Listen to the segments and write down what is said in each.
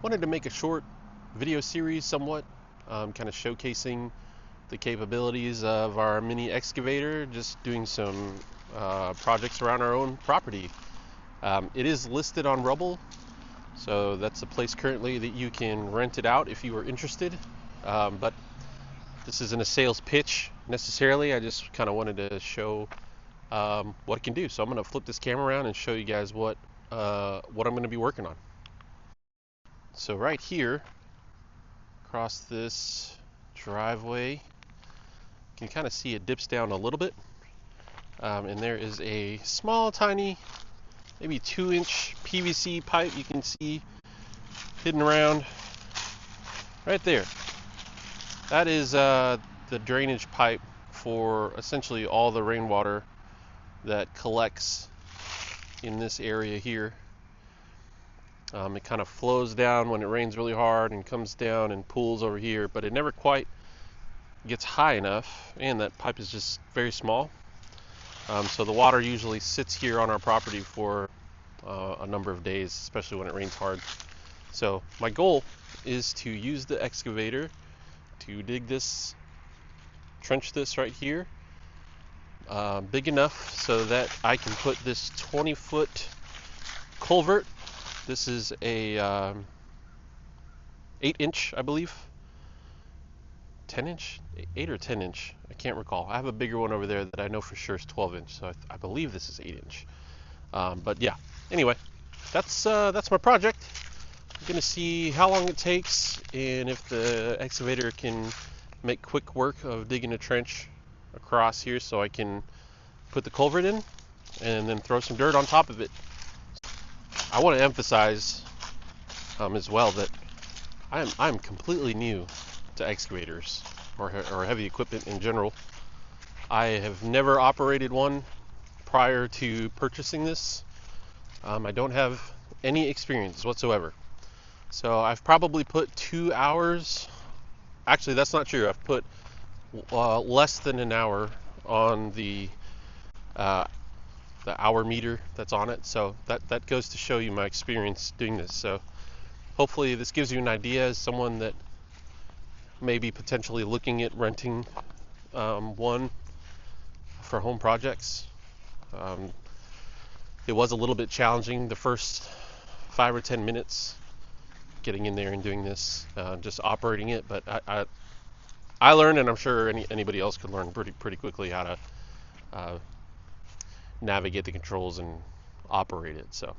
Wanted to make a short video series somewhat, kind of showcasing the capabilities of our mini excavator, just doing some projects around our own property. It is listed on Rubble, so that's a place currently that you can rent it out if you are interested. But this isn't a sales pitch necessarily. I just kind of wanted to show what it can do. So I'm going to flip this camera around and show you guys what I'm going to be working on. So right here, across this driveway, you can kind of see it dips down a little bit, and there is a small, tiny, maybe 2-inch PVC pipe you can see hidden around right there. That is the drainage pipe for essentially all the rainwater that collects in this area here. It kind of flows down when it rains really hard and comes down and pools over here, but it never quite gets high enough, and that pipe is just very small. So the water usually sits here on our property for a number of days, especially when it rains hard. So my goal is to use the excavator to dig this, trench this right here, big enough so that I can put this 20-foot culvert. This is a 8-inch, I believe. 10-inch? 8 or 10-inch? I can't recall. I have a bigger one over there that I know for sure is 12-inch, so I believe this is 8-inch. But yeah, anyway, that's my project. I'm gonna see how long it takes and if the excavator can make quick work of digging a trench across here so I can put the culvert in and then throw some dirt on top of it. I want to emphasize as well that I'm completely new to excavators or heavy equipment in general. I have never operated one prior to purchasing this. I don't have any experience whatsoever. So I've probably put 2 hours. Actually, that's not true. I've put less than an hour on the hour meter that's on it. So that goes to show you my experience doing this. So hopefully this gives you an idea as someone that may be potentially looking at renting one for home projects. It was a little bit challenging the first 5 or 10 minutes getting in there and doing this, just operating it, but I learned, and I'm sure anybody else could learn pretty quickly how to navigate the controls and operate it. So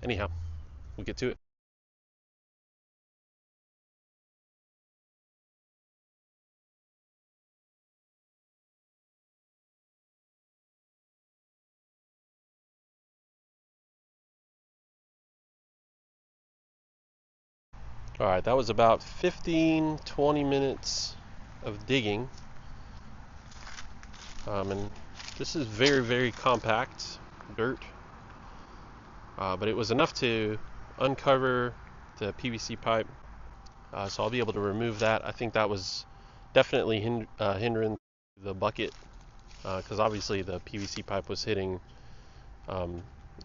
anyhow, we'll get to it. All right, that was about 15-20 minutes of digging, and this is very compact dirt, but it was enough to uncover the PVC pipe, so I'll be able to remove that. I think that was definitely hindering the bucket, because obviously the PVC pipe was hitting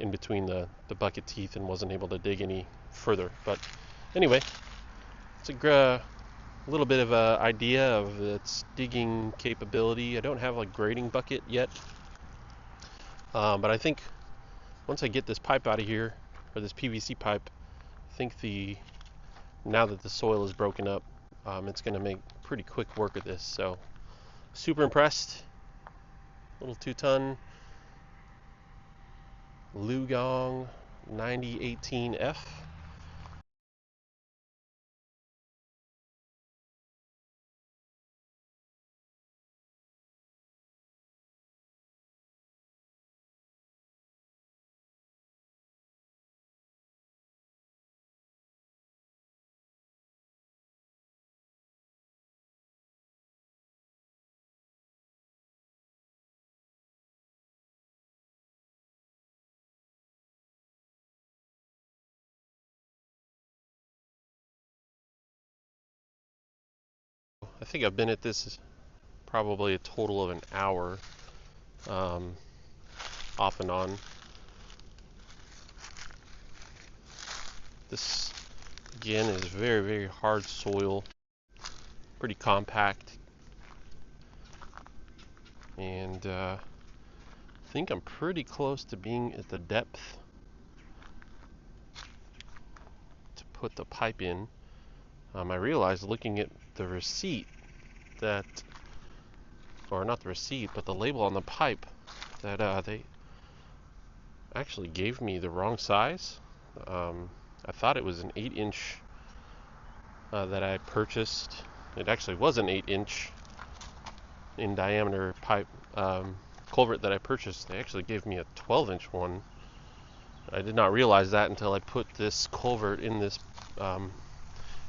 in between the bucket teeth and wasn't able to dig any further. But anyway, it's a little bit of an idea of its digging capability. I don't have a grading bucket yet, but I think once I get this pipe out of here, or this PVC pipe, I think now that the soil is broken up, it's going to make pretty quick work of this. So super impressed. Little 2-ton Liugong 9018f. I think I've been at this probably a total of an hour, off and on. This Again, is very, very hard soil, pretty compact, and I think I'm pretty close to being at the depth to put the pipe in. I realized looking at the receipt that, or not the receipt, but the label on the pipe, that they actually gave me the wrong size. I thought it was an 8-inch that I purchased. It actually was an 8-inch in diameter pipe culvert that I purchased. They actually gave me a 12-inch one. I did not realize that until I put this culvert in this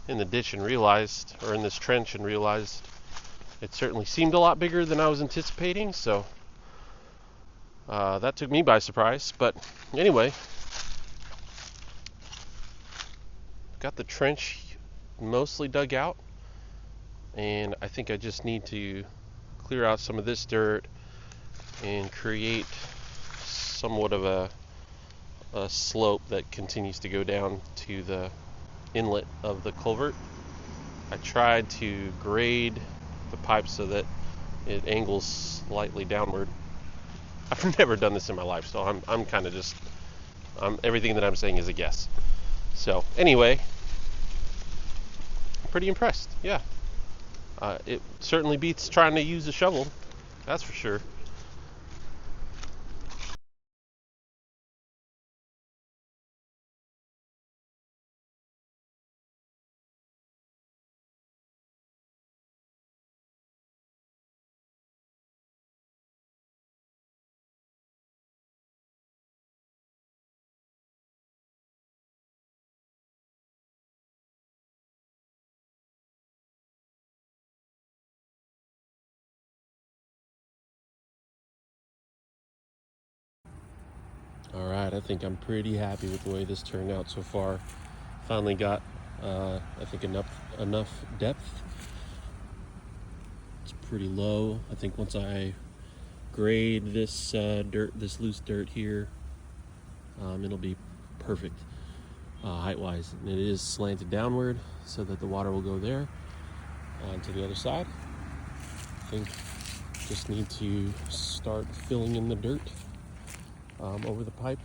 in the ditch and realized, or in this trench, and realized it certainly seemed a lot bigger than I was anticipating. So that took me by surprise. But anyway, got the trench mostly dug out, and I think I just need to clear out some of this dirt and create somewhat of a slope that continues to go down to the inlet of the culvert. I tried to grade the pipe so that it angles slightly downward. I've never done this in my life, so I'm kind of just everything that I'm saying is a guess. So anyway, I'm pretty impressed. Yeah, it certainly beats trying to use a shovel, that's for sure. All right, I think I'm pretty happy with the way this turned out so far. Finally got, I think, enough depth. It's pretty low. I think once I grade this this loose dirt here, it'll be perfect height-wise. And it is slanted downward so that the water will go there to the other side. I think just need to start filling in the dirt over the pipe.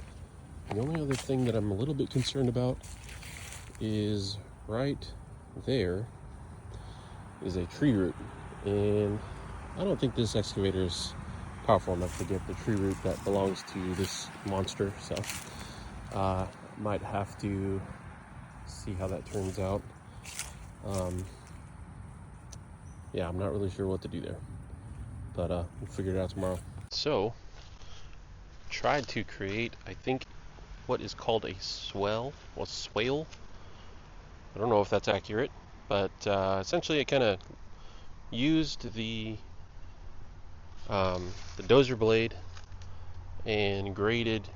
The only other thing that I'm a little bit concerned about is right there is a tree root, and I don't think this excavator is powerful enough to get the tree root that belongs to this monster, so might have to see how that turns out. Yeah, I'm not really sure what to do there, but we'll figure it out tomorrow. So tried to create, I think, what is called a swale. I don't know if that's accurate, but essentially I kind of used the dozer blade and graded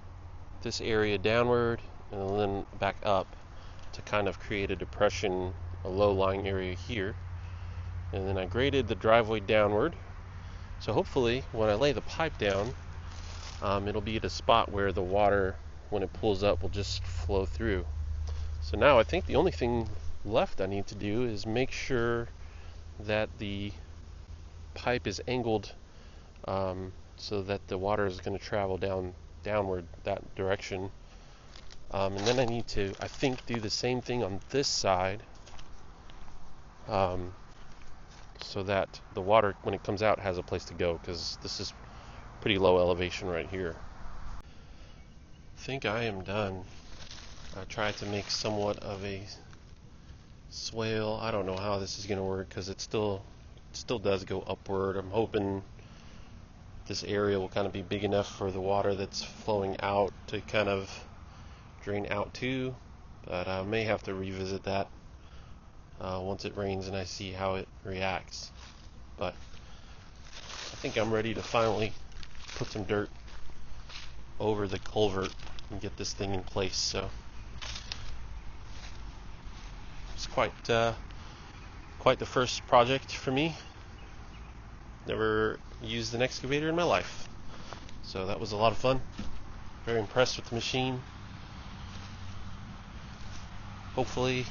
this area downward and then back up to kind of create a depression, a low-lying area here. And then I graded the driveway downward. So hopefully when I lay the pipe down, it'll be at a spot where the water, when it pulls up, will just flow through. So now I think the only thing left I need to do is make sure that the pipe is angled so that the water is going to travel downward that direction. And then I need to, I think, do the same thing on this side so that the water, when it comes out, has a place to go, because this is pretty low elevation right here. I think I am done. I tried to make somewhat of a swale. I don't know how this is going to work because it still does go upward. I'm hoping this area will kind of be big enough for the water that's flowing out to kind of drain out too, but I may have to revisit that once it rains and I see how it reacts. But I think I'm ready to finally put some dirt over the culvert and get this thing in place. So it's quite the first project for me. Never used an excavator in my life, so that was a lot of fun. Very impressed with the machine. Hopefully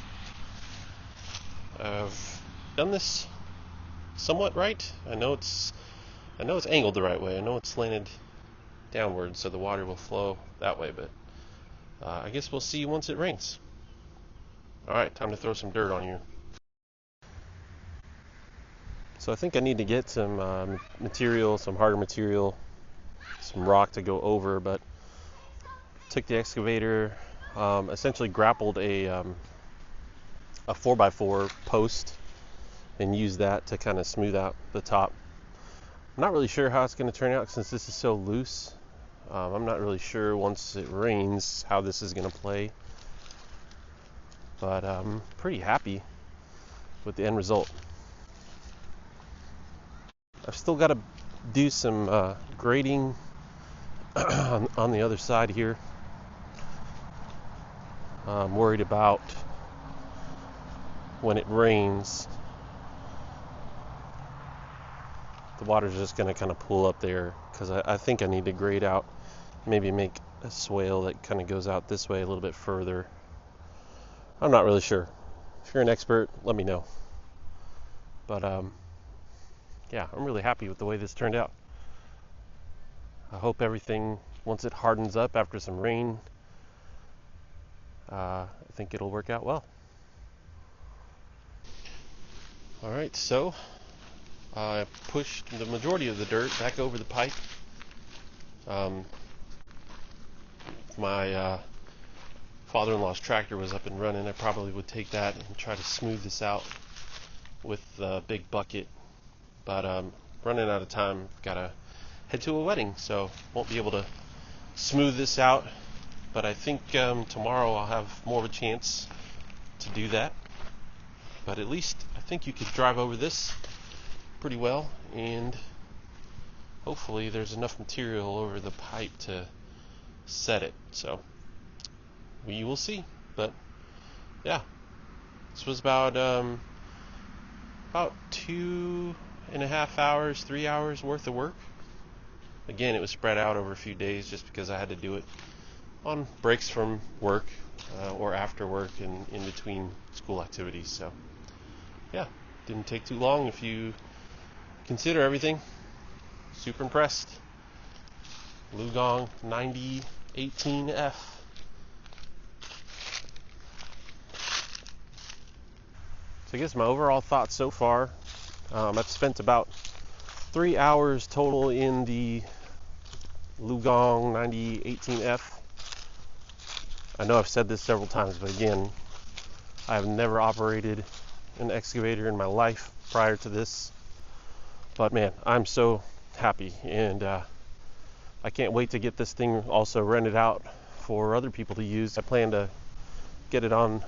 I've done this somewhat right. I know it's angled the right way. I know it's slanted downward so the water will flow that way, but I guess we'll see once it rains. Alright, time to throw some dirt on you. So I think I need to get some material, some harder material, some rock to go over, but took the excavator, essentially grappled a 4x4 post and used that to kind of smooth out the top. I'm not really sure how it's going to turn out since this is so loose. I'm not really sure once it rains how this is going to play, but I'm pretty happy with the end result. I've still got to do some grading on the other side here. I'm worried about when it rains, the water's just going to kind of pool up there, because I think I need to grade out, maybe make a swale that kind of goes out this way a little bit further. I'm not really sure. If you're an expert, let me know. But yeah, I'm really happy with the way this turned out. I hope everything, once it hardens up after some rain, I think it'll work out well. Alright, so I pushed the majority of the dirt back over the pipe. My father-in-law's tractor was up and running. I probably would take that and try to smooth this out with a big bucket, but running out of time. Gotta head to a wedding, so won't be able to smooth this out, but I think tomorrow I'll have more of a chance to do that. But at least I think you could drive over this pretty well, and hopefully there's enough material over the pipe to set it, so we will see. But yeah, this was about 2.5 hours, 3 hours worth of work. Again, it was spread out over a few days just because I had to do it on breaks from work or after work and in between school activities. So yeah, didn't take too long if you consider everything. Super impressed. Liugong 9018f. So I guess my overall thoughts so far, I've spent about 3 hours total in the Liugong 9018f. I know I've said this several times, but again, I have never operated an excavator in my life prior to this. But man, I'm so happy, and I can't wait to get this thing also rented out for other people to use. I plan to get it on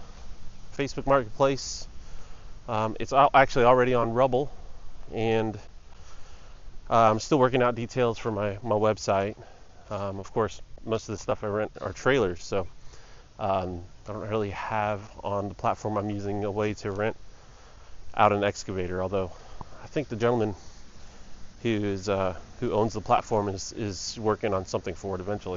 Facebook Marketplace. It's actually already on Rubble, and I'm still working out details for my website. Of course, most of the stuff I rent are trailers, so I don't really have on the platform I'm using a way to rent out an excavator, although I think the gentleman who owns the platform is working on something for it eventually.